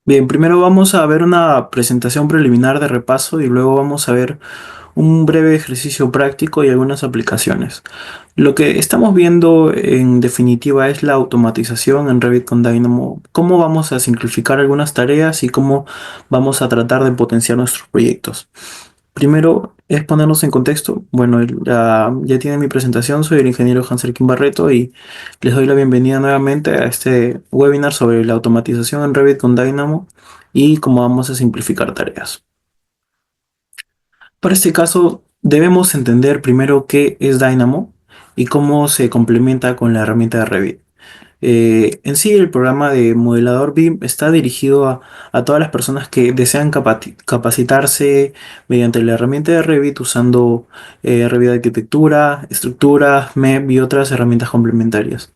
Bien, primero vamos a ver una presentación preliminar de repaso y luego vamos a ver un breve ejercicio práctico y algunas aplicaciones. Lo que estamos viendo en definitiva es la automatización en Revit con Dynamo, cómo vamos a simplificar algunas tareas y cómo vamos a tratar de potenciar nuestros proyectos. Primero es ponernos en contexto. Bueno, ya tiene mi presentación, soy el ingeniero Hanselkin Barreto y les doy la bienvenida nuevamente a este webinar sobre la automatización en Revit con Dynamo y cómo vamos a simplificar tareas. Para este caso, debemos entender primero qué es Dynamo y cómo se complementa con la herramienta de Revit. En sí, el programa de modelador BIM está dirigido a todas las personas que desean capacitarse mediante la herramienta de Revit usando Revit Arquitectura, estructuras, MEP y otras herramientas complementarias.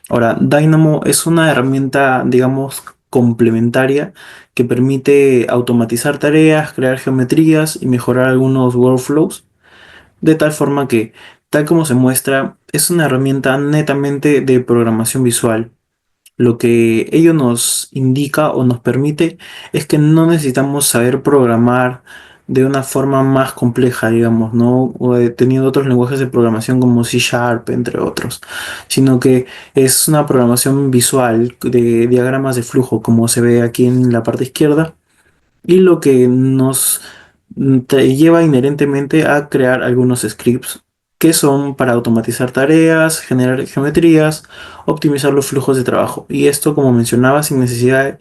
Ahora, Dynamo es una herramienta, digamos, complementaria que permite automatizar tareas, crear geometrías y mejorar algunos workflows, de tal forma que, tal como se muestra, es una herramienta netamente de programación visual. Lo que ello nos indica o nos permite es que no necesitamos saber programar de una forma más compleja, digamos, ¿no? Teniendo otros lenguajes de programación como C Sharp, entre otros, sino que es una programación visual de diagramas de flujo, como se ve aquí en la parte izquierda, y lo que nos te lleva inherentemente a crear algunos scripts que son para automatizar tareas, generar geometrías, optimizar los flujos de trabajo. Y esto, como mencionaba, sin necesidad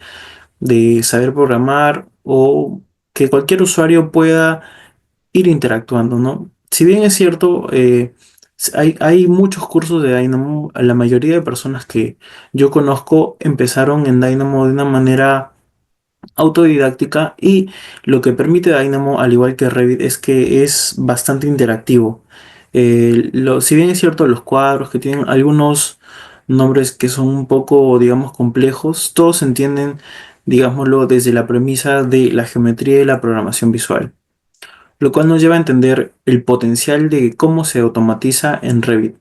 de saber programar o que cualquier usuario pueda ir interactuando, ¿no? Si bien es cierto, hay muchos cursos de Dynamo, la mayoría de personas que yo conozco empezaron en Dynamo de una manera autodidáctica y lo que permite Dynamo, al igual que Revit, es que es bastante interactivo. Si bien es cierto, los cuadros que tienen algunos nombres que son un poco, digamos, complejos, todos se entienden, digámoslo, desde la premisa de la geometría y la programación visual, lo cual nos lleva a entender el potencial de cómo se automatiza en Revit.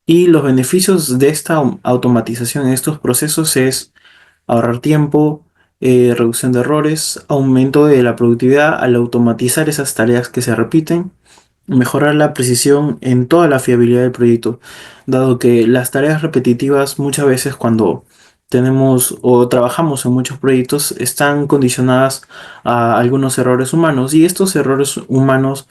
Y los beneficios de esta automatización en estos procesos es ahorrar tiempo, reducción de errores, aumento de la productividad al automatizar esas tareas que se repiten, mejorar la precisión en toda la fiabilidad del proyecto, dado que las tareas repetitivas muchas veces cuando tenemos o trabajamos en muchos proyectos están condicionadas a algunos errores humanos y estos errores humanos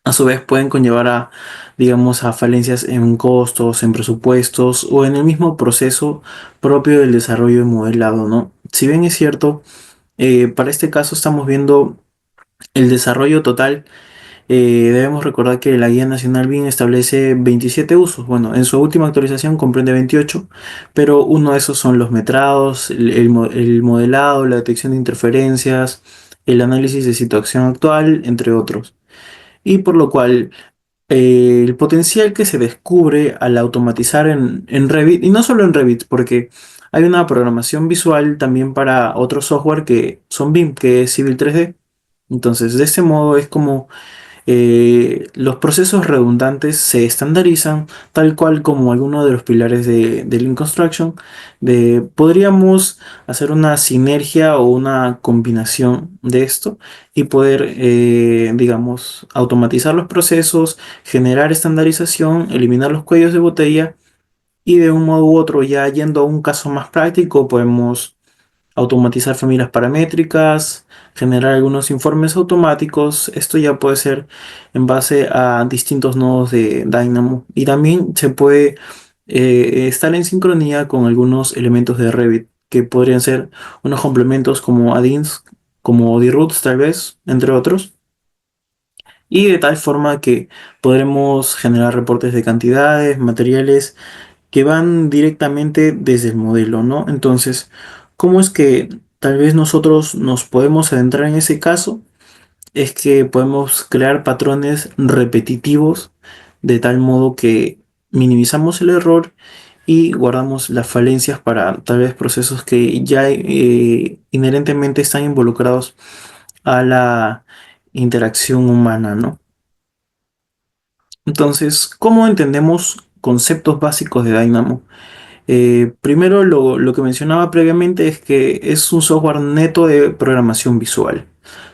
a su vez pueden conllevar a, digamos, a falencias en costos, en presupuestos o en el mismo proceso propio del desarrollo de modelado, ¿no? Si bien es cierto, para este caso estamos viendo el desarrollo total. Debemos recordar que la Guía Nacional BIM establece 27 usos. Bueno, en su última actualización comprende 28, pero uno de esos son los metrados, el modelado, la detección de interferencias, el análisis de situación actual, entre otros. Y por lo cual el potencial que se descubre al automatizar en Revit, y no solo en Revit, porque hay una programación visual también para otro software que son BIM, que es Civil 3D. Entonces, de ese modo es como los procesos redundantes se estandarizan tal cual como alguno de los pilares de Lean Construction. Podríamos hacer una sinergia o una combinación de esto y poder, digamos, automatizar los procesos, generar estandarización, eliminar los cuellos de botella y de un modo u otro, ya yendo a un caso más práctico, podemos automatizar familias paramétricas, generar algunos informes automáticos. Esto ya puede ser en base a distintos nodos de Dynamo y también se puede estar en sincronía con algunos elementos de Revit que podrían ser unos complementos como add-ins, como D-Roots tal vez, entre otros. Y de tal forma que podremos generar reportes de cantidades, materiales que van directamente desde el modelo, ¿no? Entonces, ¿cómo es que tal vez nosotros nos podemos adentrar en ese caso? Es que podemos crear patrones repetitivos de tal modo que minimizamos el error y guardamos las falencias para tal vez procesos que ya inherentemente están involucrados a la interacción humana, ¿no? Entonces, ¿cómo entendemos conceptos básicos de Dynamo? Primero, lo que mencionaba previamente es que es un software neto de programación visual,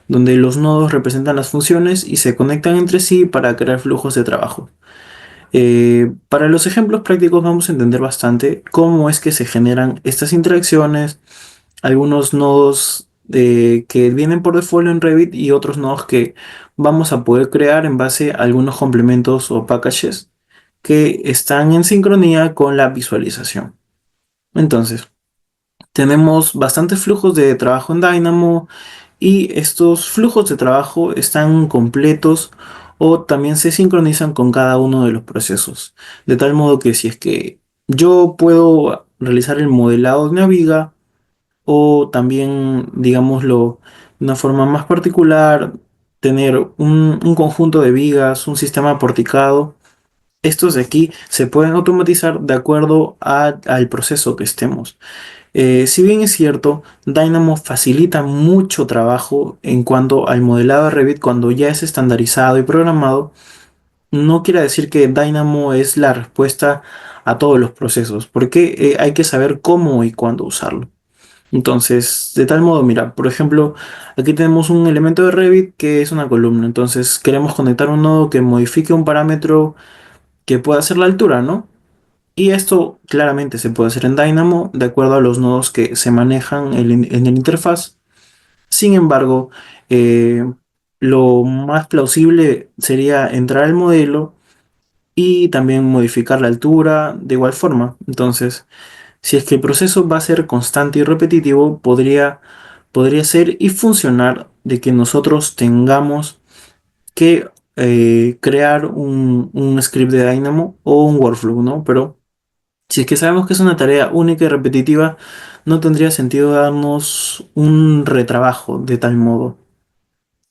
donde los nodos representan las funciones y se conectan entre sí para crear flujos de trabajo. Para los ejemplos prácticos vamos a entender bastante cómo es que se generan estas interacciones, algunos nodos que vienen por default en Revit y otros nodos que vamos a poder crear en base a algunos complementos o packages que están en sincronía con la visualización. Entonces, tenemos bastantes flujos de trabajo en Dynamo y estos flujos de trabajo están completos o también se sincronizan con cada uno de los procesos. De tal modo que si es que yo puedo realizar el modelado de una viga o también, digámoslo, de una forma más particular, tener un conjunto de vigas, un sistema porticado, estos de aquí se pueden automatizar de acuerdo al proceso que estemos. Si bien es cierto, Dynamo facilita mucho trabajo en cuanto al modelado de Revit cuando ya es estandarizado y programado, no quiere decir que Dynamo es la respuesta a todos los procesos, porque hay que saber cómo y cuándo usarlo. Entonces, de tal modo, mira, por ejemplo, aquí tenemos un elemento de Revit que es una columna. Entonces, queremos conectar un nodo que modifique un parámetro que pueda ser la altura, ¿no? Y esto claramente se puede hacer en Dynamo de acuerdo a los nodos que se manejan en el interfaz. Sin embargo, eh, lo más plausible sería entrar al modelo y también modificar la altura de igual forma. Entonces, si es que el proceso va a ser constante y repetitivo, podría ser y funcionar de que nosotros tengamos que crear un script de Dynamo o un workflow, ¿no? Pero si es que sabemos que es una tarea única y repetitiva, no tendría sentido darnos un retrabajo de tal modo.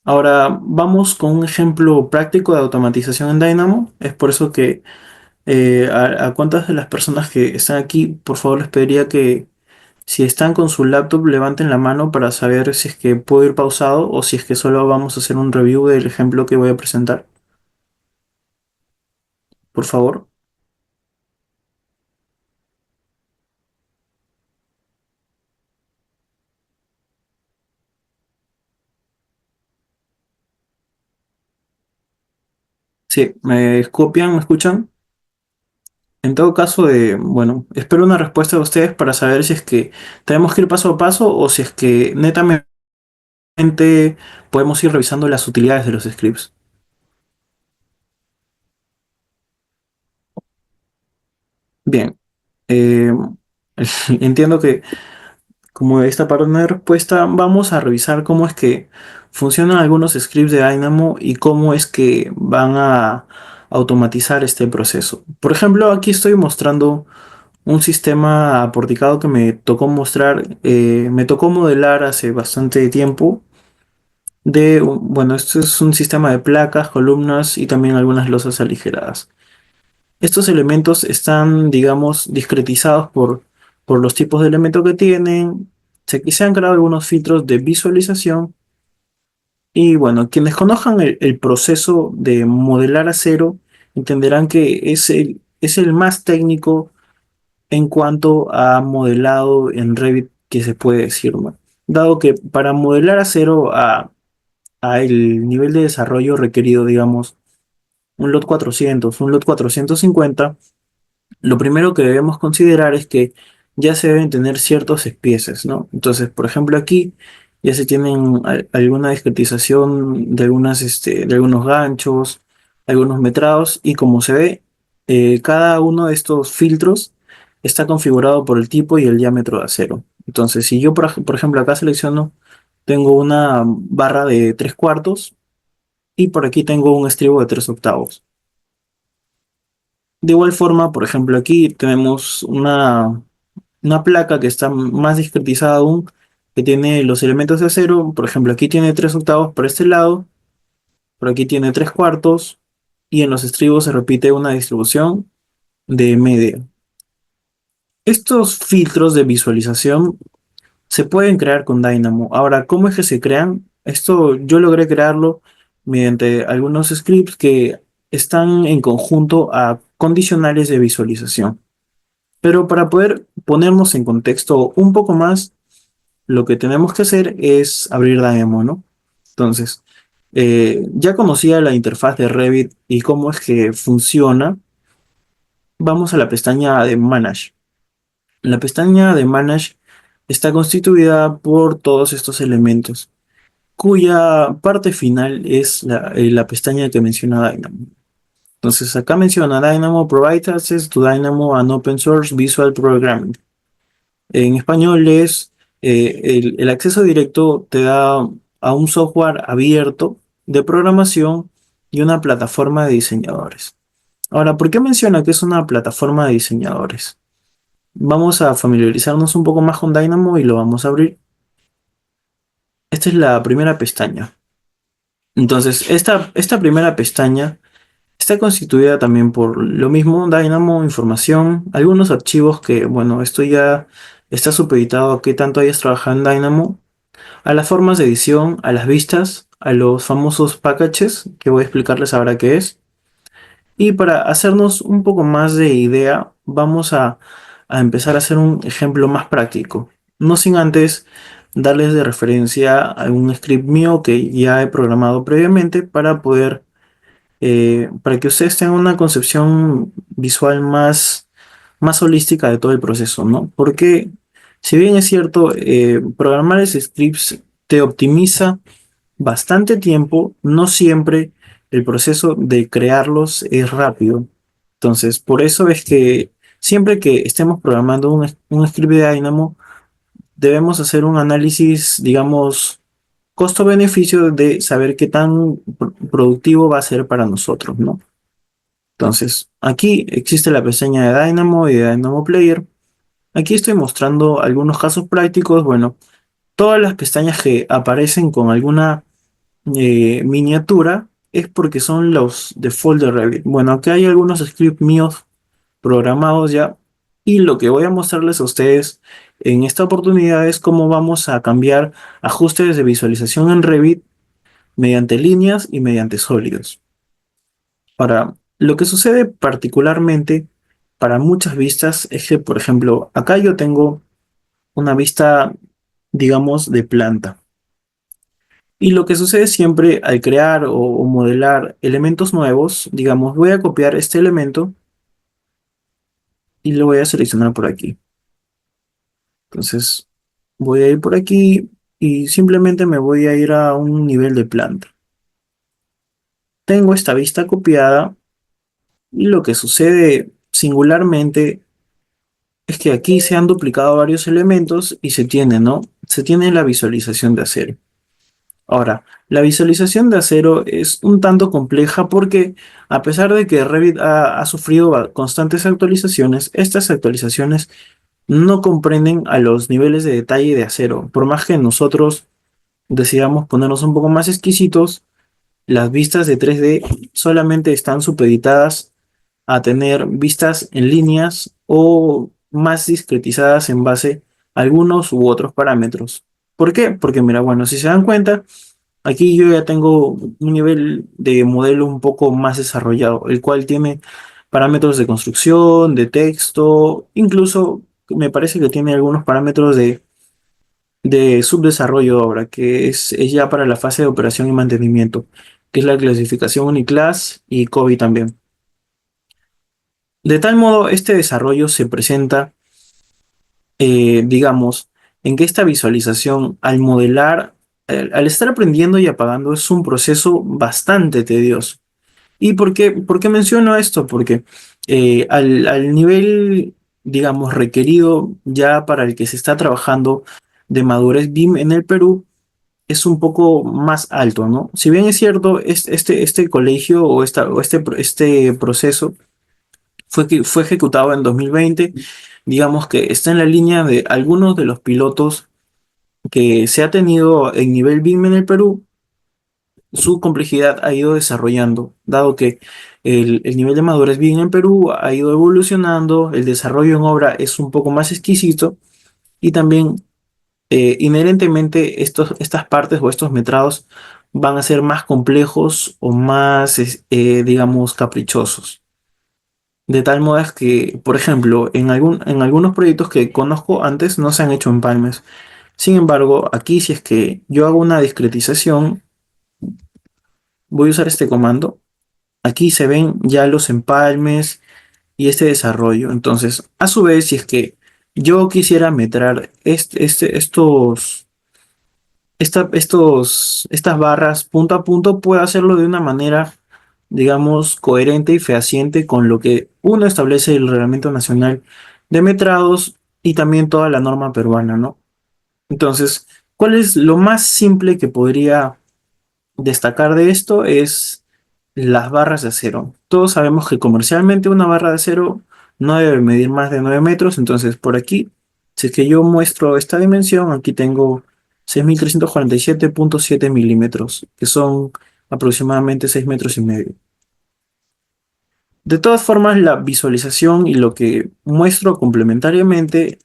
Ahora vamos con un ejemplo práctico de automatización en Dynamo. Es por eso que a cuántas de las personas que están aquí, por favor, les pediría que si están con su laptop, levanten la mano para saber si es que puedo ir pausado o si es que solo vamos a hacer un review del ejemplo que voy a presentar. Por favor. Sí, ¿me copian? ¿Me escuchan? En todo caso, bueno, espero una respuesta de ustedes para saber si es que tenemos que ir paso a paso o si es que netamente podemos ir revisando las utilidades de los scripts. Bien, eh, entiendo que como esta parte no hay respuesta, vamos a revisar cómo es que funcionan algunos scripts de Dynamo y cómo es que van a automatizar este proceso. Por ejemplo, aquí estoy mostrando un sistema porticado que me tocó mostrar, me tocó modelar hace bastante tiempo. Bueno, esto es un sistema de placas, columnas y también algunas losas aligeradas. Estos elementos están, digamos, discretizados por los tipos de elemento que tienen. Se han creado algunos filtros de visualización. Y bueno, quienes conozcan el proceso de modelar acero entenderán que es el más técnico en cuanto a modelado en Revit que se puede decir, ¿no? Dado que para modelar acero a el nivel de desarrollo requerido, digamos, un LOT 400, un LOT 450, lo primero que debemos considerar es que ya se deben tener ciertos espieces, ¿no? Entonces, por ejemplo, aquí ya se tienen alguna discretización de de algunos ganchos, algunos metrados, y como se ve, cada uno de estos filtros está configurado por el tipo y el diámetro de acero. Entonces, si yo, por ejemplo, acá selecciono, tengo una barra de 3 cuartos y por aquí tengo un estribo de 3 octavos. De igual forma, por ejemplo, aquí tenemos una placa que está más discretizada aún, que tiene los elementos de acero. Por ejemplo, aquí tiene 3 octavos por este lado, por aquí tiene 3 cuartos, y en los estribos se repite una distribución de media. Estos filtros de visualización se pueden crear con Dynamo. Ahora, ¿cómo es que se crean? Esto yo logré crearlo mediante algunos scripts que están en conjunto a condicionales de visualización. Pero para poder ponernos en contexto un poco más, lo que tenemos que hacer es abrir Dynamo, ¿no? Entonces, ya conocía la interfaz de Revit y cómo es que funciona. Vamos a la pestaña de Manage. La pestaña de Manage está constituida por todos estos elementos, cuya parte final es la pestaña que menciona Dynamo. Entonces, acá menciona Dynamo provide access to Dynamo and open source visual programming. En español es el acceso directo te da a un software abierto de programación y una plataforma de diseñadores. Ahora, ¿por qué menciona que es una plataforma de diseñadores? Vamos a familiarizarnos un poco más con Dynamo y lo vamos a abrir. Esta es la primera pestaña. Entonces, esta primera pestaña está constituida también por lo mismo, Dynamo, información, algunos archivos que, bueno, esto ya está supeditado a qué tanto hayas trabajado en Dynamo, a las formas de edición, a las vistas, a los famosos packages, que voy a explicarles ahora qué es. Y para hacernos un poco más de idea, vamos a empezar a hacer un ejemplo más práctico. No sin antes darles de referencia a un script mío que ya he programado previamente para que ustedes tengan una concepción visual más holística de todo el proceso, ¿no? Porque si bien es cierto, programar ese scripts te optimiza bastante tiempo, no siempre el proceso de crearlos es rápido. Entonces, por eso es que siempre que estemos programando un script de Dynamo, debemos hacer un análisis, digamos, costo-beneficio de saber qué tan productivo va a ser para nosotros, ¿no? Entonces, aquí existe la pestaña de Dynamo y de Dynamo Player. Aquí estoy mostrando algunos casos prácticos. Bueno, todas las pestañas que aparecen con alguna miniatura es porque son los default de Revit. Bueno, aquí hay algunos scripts míos programados ya. Y lo que voy a mostrarles a ustedes en esta oportunidad es cómo vamos a cambiar ajustes de visualización en Revit mediante líneas y mediante sólidos. Ahora, lo que sucede particularmente para muchas vistas es que, por ejemplo, acá yo tengo una vista, digamos, de planta. Y lo que sucede siempre al crear o modelar elementos nuevos, digamos, voy a copiar este elemento y lo voy a seleccionar por aquí. Entonces, voy a ir por aquí y simplemente me voy a ir a un nivel de planta. Tengo esta vista copiada y lo que sucede singularmente es que aquí se han duplicado varios elementos y se tiene, ¿no? Se tiene la visualización de acero. Ahora, la visualización de acero es un tanto compleja porque a pesar de que Revit ha sufrido constantes actualizaciones, estas actualizaciones no comprenden a los niveles de detalle de acero. Por más que nosotros decidamos ponernos un poco más exquisitos, las vistas de 3D solamente están supeditadas a tener vistas en líneas o más discretizadas en base a algunos u otros parámetros. ¿Por qué? Porque mira, bueno, si se dan cuenta, aquí yo ya tengo un nivel de modelo un poco más desarrollado, el cual tiene parámetros de construcción, de texto, incluso me parece que tiene algunos parámetros de subdesarrollo de obra, que es ya para la fase de operación y mantenimiento, que es la clasificación Uniclass y COVID también. De tal modo, este desarrollo se presenta, digamos, en que esta visualización al modelar, al estar aprendiendo y apagando, es un proceso bastante tedioso. ¿Y por qué menciono esto? Porque al nivel, digamos, requerido ya para el que se está trabajando de madurez BIM en el Perú, es un poco más alto, ¿no? Si bien es cierto, este colegio este proceso fue ejecutado en 2020, digamos que está en la línea de algunos de los pilotos que se ha tenido en nivel BIM en el Perú, su complejidad ha ido desarrollando, dado que el nivel de madurez BIM en Perú ha ido evolucionando, el desarrollo en obra es un poco más exquisito y también inherentemente estas partes o estos metrados van a ser más complejos o más, digamos, caprichosos. de tal modo es que, por ejemplo, en algunos proyectos que conozco antes no se han hecho empalmes. Sin embargo, aquí si es que yo hago una discretización, voy a usar este comando. Aquí se ven ya los empalmes y este desarrollo. Entonces, a su vez, si es que yo quisiera metrar estas barras punto a punto, puedo hacerlo de una manera, digamos, coherente y fehaciente con lo que uno establece el Reglamento Nacional de Metrados y también toda la norma peruana, ¿no? Entonces, ¿cuál es lo más simple que podría destacar de esto? Es las barras de acero. Todos sabemos que comercialmente una barra de acero no debe medir más de 9 metros, entonces por aquí, si es que yo muestro esta dimensión, aquí tengo 6.347.7 milímetros, que son aproximadamente 6 metros y medio. De todas formas, la visualización y lo que muestro complementariamente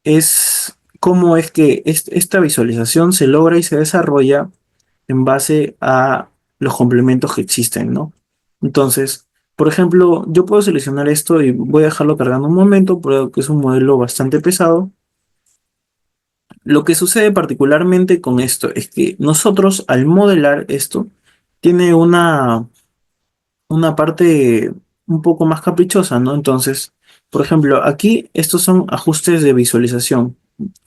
es cómo es que esta visualización se logra y se desarrolla en base a los complementos que existen, ¿no? Entonces, por ejemplo, yo puedo seleccionar esto y voy a dejarlo cargando un momento, porque es un modelo bastante pesado. Lo que sucede particularmente con esto es que nosotros al modelar esto, tiene una parte un poco más caprichosa, ¿no? Entonces, por ejemplo, aquí estos son ajustes de visualización.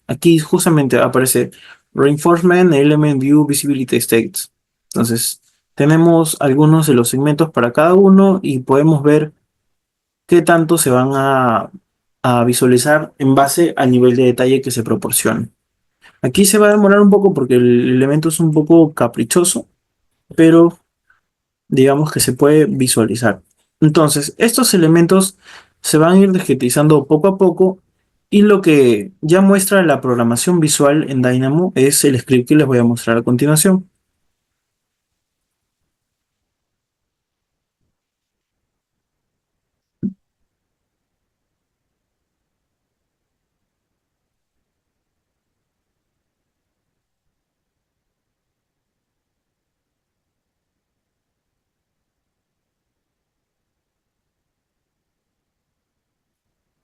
Aquí justamente aparece Reinforcement Element View Visibility States. Entonces, tenemos algunos de los segmentos para cada uno y podemos ver qué tanto se van a visualizar en base al nivel de detalle que se proporciona. Aquí se va a demorar un poco porque el elemento es un poco caprichoso, pero digamos que se puede visualizar. Entonces, estos elementos se van a ir discretizando poco a poco y lo que ya muestra la programación visual en Dynamo es el script que les voy a mostrar a continuación.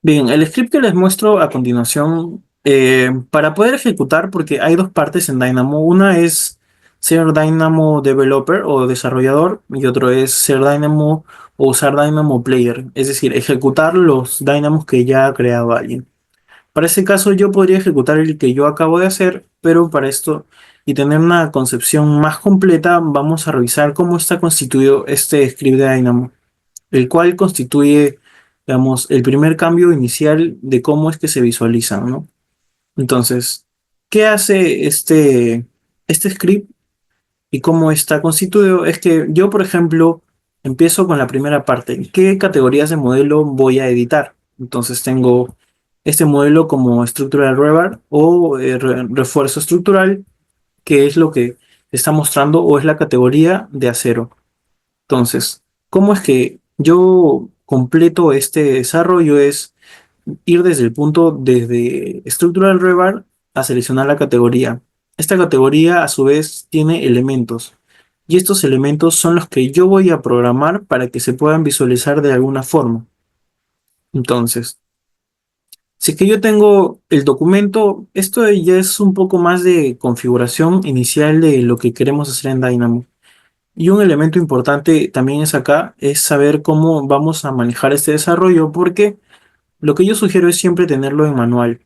Bien, el script que les muestro a continuación, para poder ejecutar, porque hay dos partes en Dynamo, una es ser Dynamo Developer o desarrollador y otro es ser Dynamo o usar Dynamo Player, es decir, ejecutar los Dynamos que ya ha creado alguien. Para ese caso yo podría ejecutar el que yo acabo de hacer, pero para esto y tener una concepción más completa, vamos a revisar cómo está constituido este script de Dynamo, el cual constituye, digamos, el primer cambio inicial de cómo es que se visualizan, ¿no? Entonces, ¿qué hace este script y cómo está constituido? Es que yo, por ejemplo, empiezo con la primera parte. ¿Qué categorías de modelo voy a editar? Entonces tengo este modelo como Structural Rebar o refuerzo estructural, que es lo que está mostrando o es la categoría de acero. Entonces, ¿cómo es que yo completo este desarrollo? Es ir desde el punto, desde Structural Rebar a seleccionar la categoría. Esta categoría a su vez tiene elementos y estos elementos son los que yo voy a programar para que se puedan visualizar de alguna forma. Entonces, si es que yo tengo el documento, esto ya es un poco más de configuración inicial de lo que queremos hacer en Dynamo. Y un elemento importante también es acá, es saber cómo vamos a manejar este desarrollo, porque lo que yo sugiero es siempre tenerlo en manual.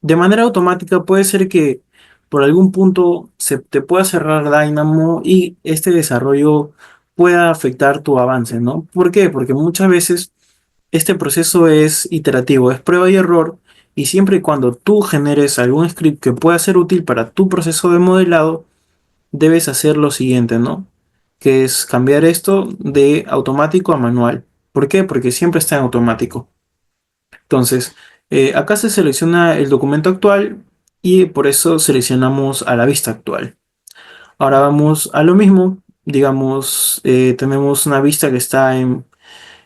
De manera automática puede ser que por algún punto se te pueda cerrar Dynamo y este desarrollo pueda afectar tu avance, ¿no? ¿Por qué? Porque muchas veces este proceso es iterativo, es prueba y error, y siempre y cuando tú generes algún script que pueda ser útil para tu proceso de modelado, debes hacer lo siguiente, ¿no? Que es cambiar esto de automático a manual. ¿Por qué? Porque siempre está en automático. Entonces, acá se selecciona el documento actual y por eso seleccionamos a la vista actual. Ahora vamos a lo mismo. Digamos, tenemos una vista que está en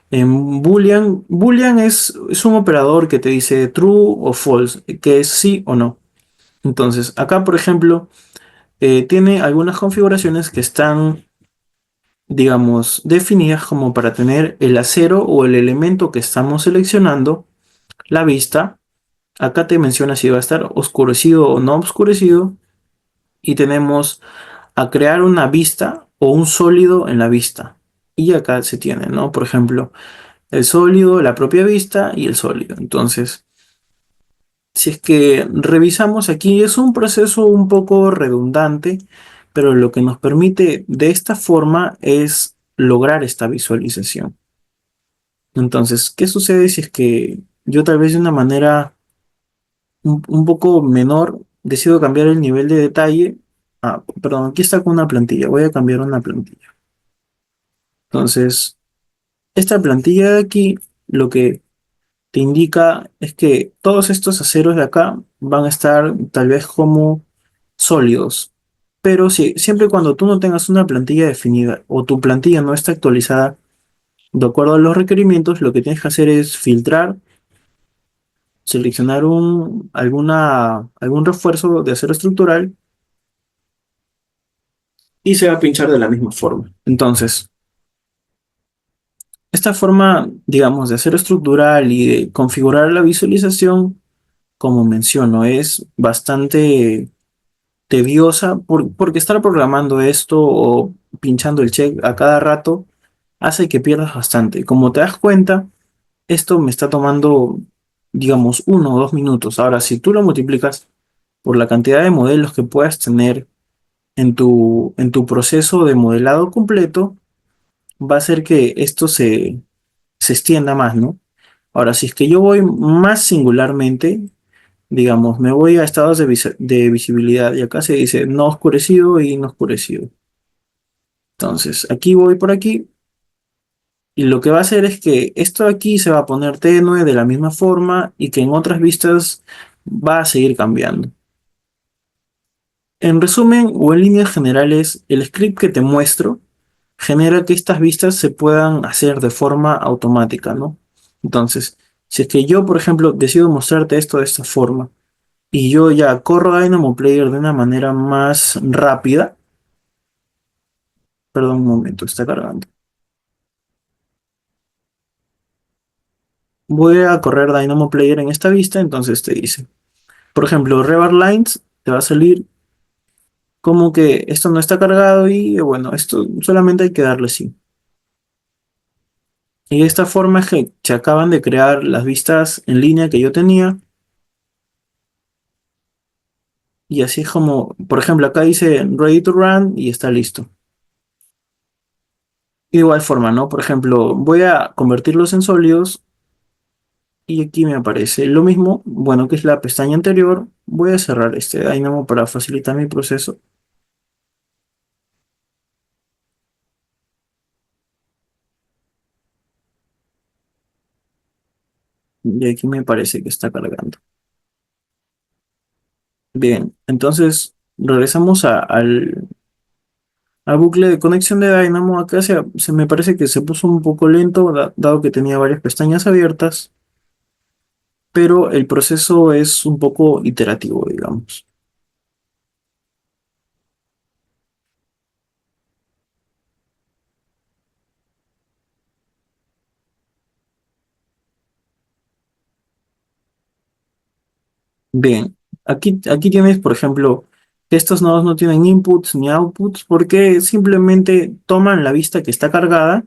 Boolean. Boolean es un operador que te dice true o false, que es sí o no. Entonces, acá, por ejemplo, tiene algunas configuraciones que están digamos, definidas como para tener el acero o el elemento que estamos seleccionando, la vista. Acá te menciona si va a estar oscurecido o no oscurecido. Y tenemos a crear una vista o un sólido en la vista. Y acá se tiene, ¿no? Por ejemplo, el sólido, la propia vista y el sólido. Entonces, si es que revisamos aquí, es un proceso un poco redundante, pero lo que nos permite de esta forma es lograr esta visualización. Entonces, ¿qué sucede si es que yo tal vez de una manera un poco menor decido cambiar el nivel de detalle? Ah, perdón, aquí está con una plantilla. Voy a cambiar una plantilla. Entonces, esta plantilla de aquí lo que te indica es que todos estos aceros de acá van a estar tal vez como sólidos. Pero si, siempre y cuando tú no tengas una plantilla definida o tu plantilla no está actualizada de acuerdo a los requerimientos, lo que tienes que hacer es filtrar, seleccionar algún refuerzo de acero estructural y se va a pinchar de la misma forma. Entonces, esta forma, digamos, de acero estructural y de configurar la visualización, como menciono, es bastante tediosa porque estar programando esto o pinchando el check a cada rato hace que pierdas bastante. Como te das cuenta, esto me está tomando, digamos, 1 o 2 minutos. Ahora, si tú lo multiplicas por la cantidad de modelos que puedas tener en tu proceso de modelado completo, va a hacer que esto se extienda más, ¿no? Ahora, si es que yo voy más singularmente, digamos, me voy a estados de visibilidad y acá se dice no oscurecido y no oscurecido. Entonces, aquí voy por aquí y lo que va a hacer es que esto de aquí se va a poner tenue de la misma forma y que en otras vistas va a seguir cambiando. En resumen o en líneas generales, el script que te muestro genera que estas vistas se puedan hacer de forma automática, ¿no? Entonces, si es que yo, por ejemplo, decido mostrarte esto de esta forma y yo ya corro Dynamo Player de una manera más rápida, perdón un momento, está cargando. Voy a correr Dynamo Player en esta vista, entonces te dice, por ejemplo, Revar Lines, te va a salir como que esto no está cargado y bueno, esto solamente hay que darle sí. Y de esta forma es que se acaban de crear las vistas en línea que yo tenía. Y así es como, por ejemplo, acá dice ready to run y está listo. Igual forma, ¿no? Por ejemplo, voy a convertirlos en sólidos y aquí me aparece lo mismo, bueno, que es la pestaña anterior. Voy a cerrar este Dynamo para facilitar mi proceso. Y aquí me parece que está cargando. Bien, entonces regresamos al bucle de conexión de Dynamo. Acá se me parece que se puso un poco lento, dado que tenía varias pestañas abiertas, pero el proceso es un poco iterativo, digamos. Bien, aquí tienes, por ejemplo, que estos nodos no tienen inputs ni outputs porque simplemente toman la vista que está cargada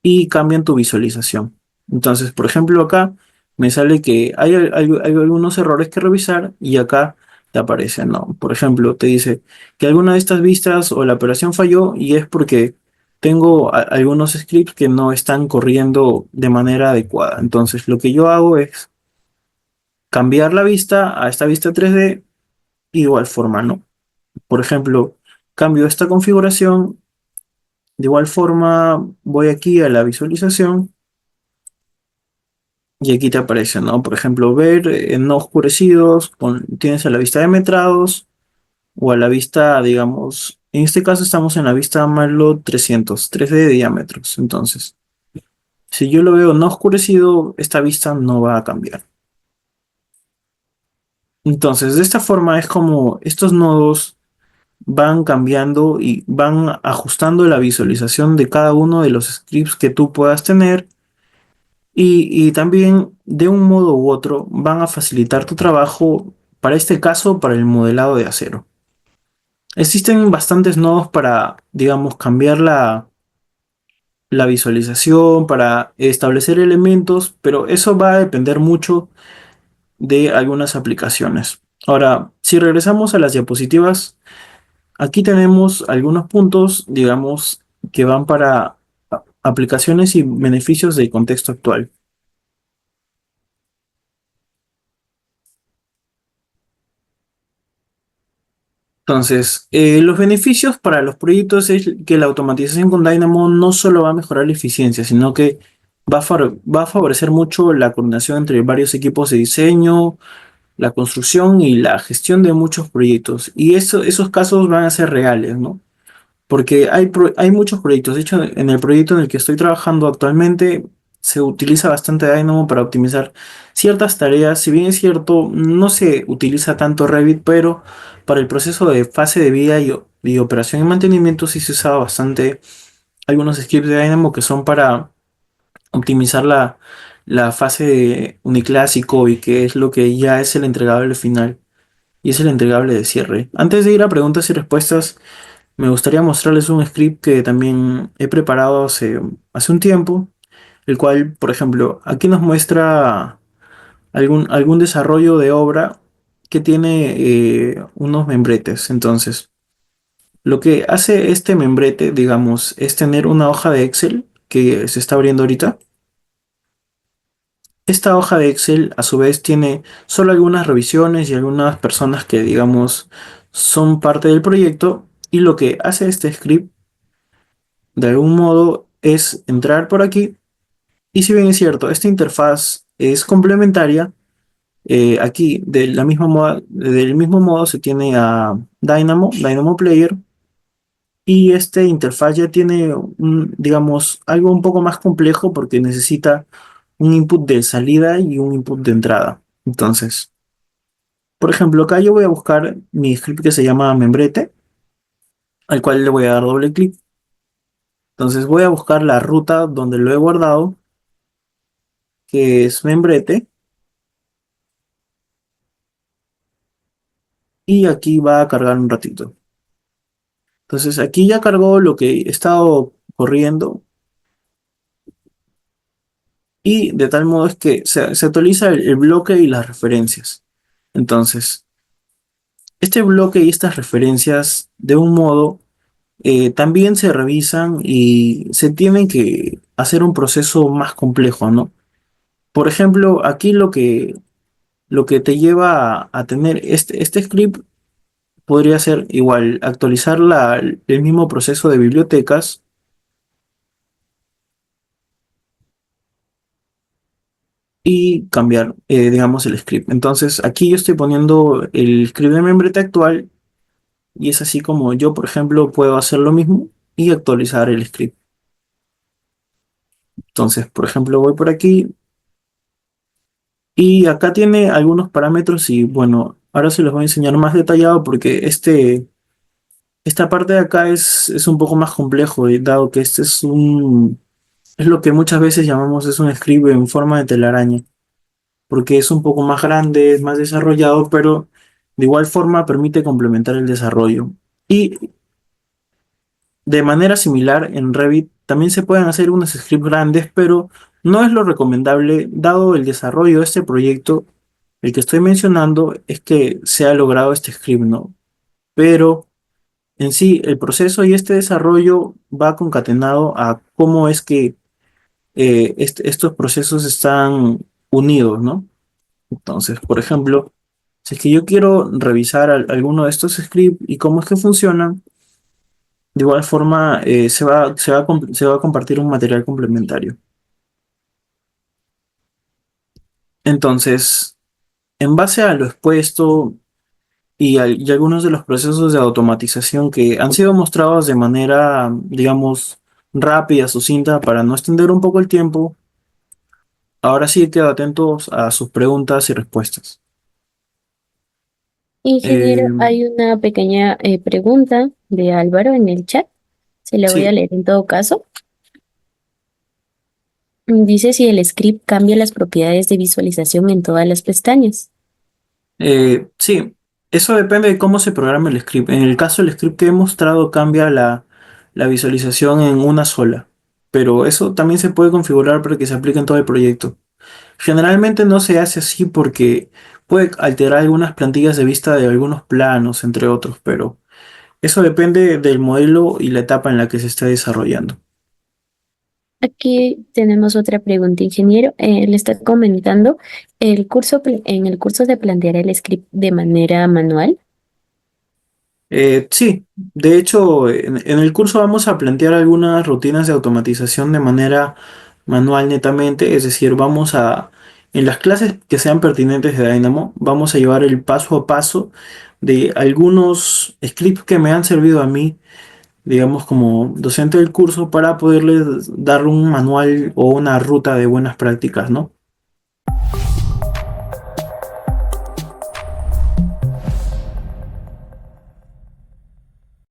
y cambian tu visualización. Entonces, por ejemplo, acá me sale que hay algunos errores que revisar y acá te aparece, ¿no? Por ejemplo, te dice que alguna de estas vistas o la operación falló y es porque tengo algunos scripts que no están corriendo de manera adecuada. Entonces, lo que yo hago es cambiar la vista a esta vista 3D igual forma, ¿no? Por ejemplo, cambio esta configuración, de igual forma voy aquí a la visualización y aquí te aparece, ¿no? Por ejemplo, ver en no oscurecidos, tienes a la vista de metrados o a la vista, digamos, en este caso estamos en la vista Marlo 300, 3D de diámetros. Entonces, si yo lo veo no oscurecido, esta vista no va a cambiar. Entonces, de esta forma es como estos nodos van cambiando y van ajustando la visualización de cada uno de los scripts que tú puedas tener y también de un modo u otro van a facilitar tu trabajo, para este caso, para el modelado de acero. Existen bastantes nodos para, digamos, cambiar la visualización, para establecer elementos, pero eso va a depender mucho de algunas aplicaciones. Ahora, si regresamos a las diapositivas, aquí tenemos algunos puntos, digamos, que van para aplicaciones y beneficios del contexto actual. Entonces, los beneficios para los proyectos es que la automatización con Dynamo no solo va a mejorar la eficiencia, sino que va a favorecer mucho la coordinación entre varios equipos de diseño, la construcción y la gestión de muchos proyectos. Y esos casos van a ser reales, ¿no? Porque hay muchos proyectos. De hecho, en el proyecto en el que estoy trabajando actualmente se utiliza bastante Dynamo para optimizar ciertas tareas. Si bien es cierto, no se utiliza tanto Revit, pero para el proceso de fase de vida y operación y mantenimiento sí se usaba bastante algunos scripts de Dynamo que son para optimizar la fase de uniclásico y que es lo que ya es el entregable final y es el entregable de cierre. Antes de ir a preguntas y respuestas, me gustaría mostrarles un script que también he preparado hace un tiempo, el cual, por ejemplo, aquí nos muestra algún desarrollo de obra que tiene unos membretes. Entonces, lo que hace este membrete, digamos, es tener una hoja de Excel que se está abriendo ahorita. Esta hoja de Excel, a su vez, tiene solo algunas revisiones y algunas personas que, digamos, son parte del proyecto. Y lo que hace este script de algún modo es entrar por aquí y si bien es cierto, esta interfaz es complementaria, aquí del mismo modo se tiene a Dynamo Player y este interfaz ya tiene digamos, algo un poco más complejo porque necesita un input de salida y un input de entrada. Entonces, por ejemplo, acá yo voy a buscar mi script que se llama membrete, al cual le voy a dar doble clic. Entonces voy a buscar la ruta donde lo he guardado, que es membrete, y aquí va a cargar un ratito. Entonces aquí ya cargó lo que he estado corriendo y de tal modo es que se actualiza el bloque y las referencias. Entonces, este bloque y estas referencias de un modo también se revisan y se tienen que hacer un proceso más complejo, ¿no? Por ejemplo, aquí lo que te lleva a tener este script podría ser igual, actualizar el mismo proceso de bibliotecas y cambiar, digamos, el script. Entonces, aquí yo estoy poniendo el script de membrete actual y es así como yo, por ejemplo, puedo hacer lo mismo y actualizar el script. Entonces, por ejemplo, voy por aquí y acá tiene algunos parámetros y bueno, ahora se los voy a enseñar más detallado porque esta parte de acá es un poco más complejo, dado que este es lo que muchas veces llamamos es un script en forma de telaraña, porque es un poco más grande, es más desarrollado, pero de igual forma permite complementar el desarrollo. Y de manera similar en Revit también se pueden hacer unos scripts grandes, pero no es lo recomendable dado el desarrollo de este proyecto. El que estoy mencionando es que se ha logrado este script, ¿no? Pero en sí el proceso y este desarrollo va concatenado a cómo es que estos procesos están unidos, ¿no? Entonces, por ejemplo, si es que yo quiero revisar alguno de estos scripts y cómo es que funcionan, de igual forma se va a compartir un material complementario. Entonces, en base a lo expuesto y algunos de los procesos de automatización que han sido mostrados de manera, digamos, rápida, sucinta, para no extender un poco el tiempo, ahora sí quedo atentos a sus preguntas y respuestas. Eh, Ingeniero, hay una pequeña pregunta de Álvaro en el chat. Se la voy a sí, leer en todo caso. Dice si el script cambia las propiedades de visualización en todas las pestañas. sí, eso depende de cómo se programa el script. En el caso del script que he mostrado cambia la visualización en una sola, pero eso también se puede configurar para que se aplique en todo el proyecto. Generalmente no se hace así porque puede alterar algunas plantillas de vista de algunos planos, entre otros, pero eso depende del modelo y la etapa en la que se está desarrollando. Aquí tenemos otra pregunta, ingeniero. Le está comentando, en el curso se planteará el script de manera manual. Sí, de hecho, en el curso vamos a plantear algunas rutinas de automatización de manera manual netamente, es decir, en las clases que sean pertinentes de Dynamo, vamos a llevar el paso a paso de algunos scripts que me han servido a mí, digamos, como docente del curso para poderles dar un manual o una ruta de buenas prácticas, ¿no?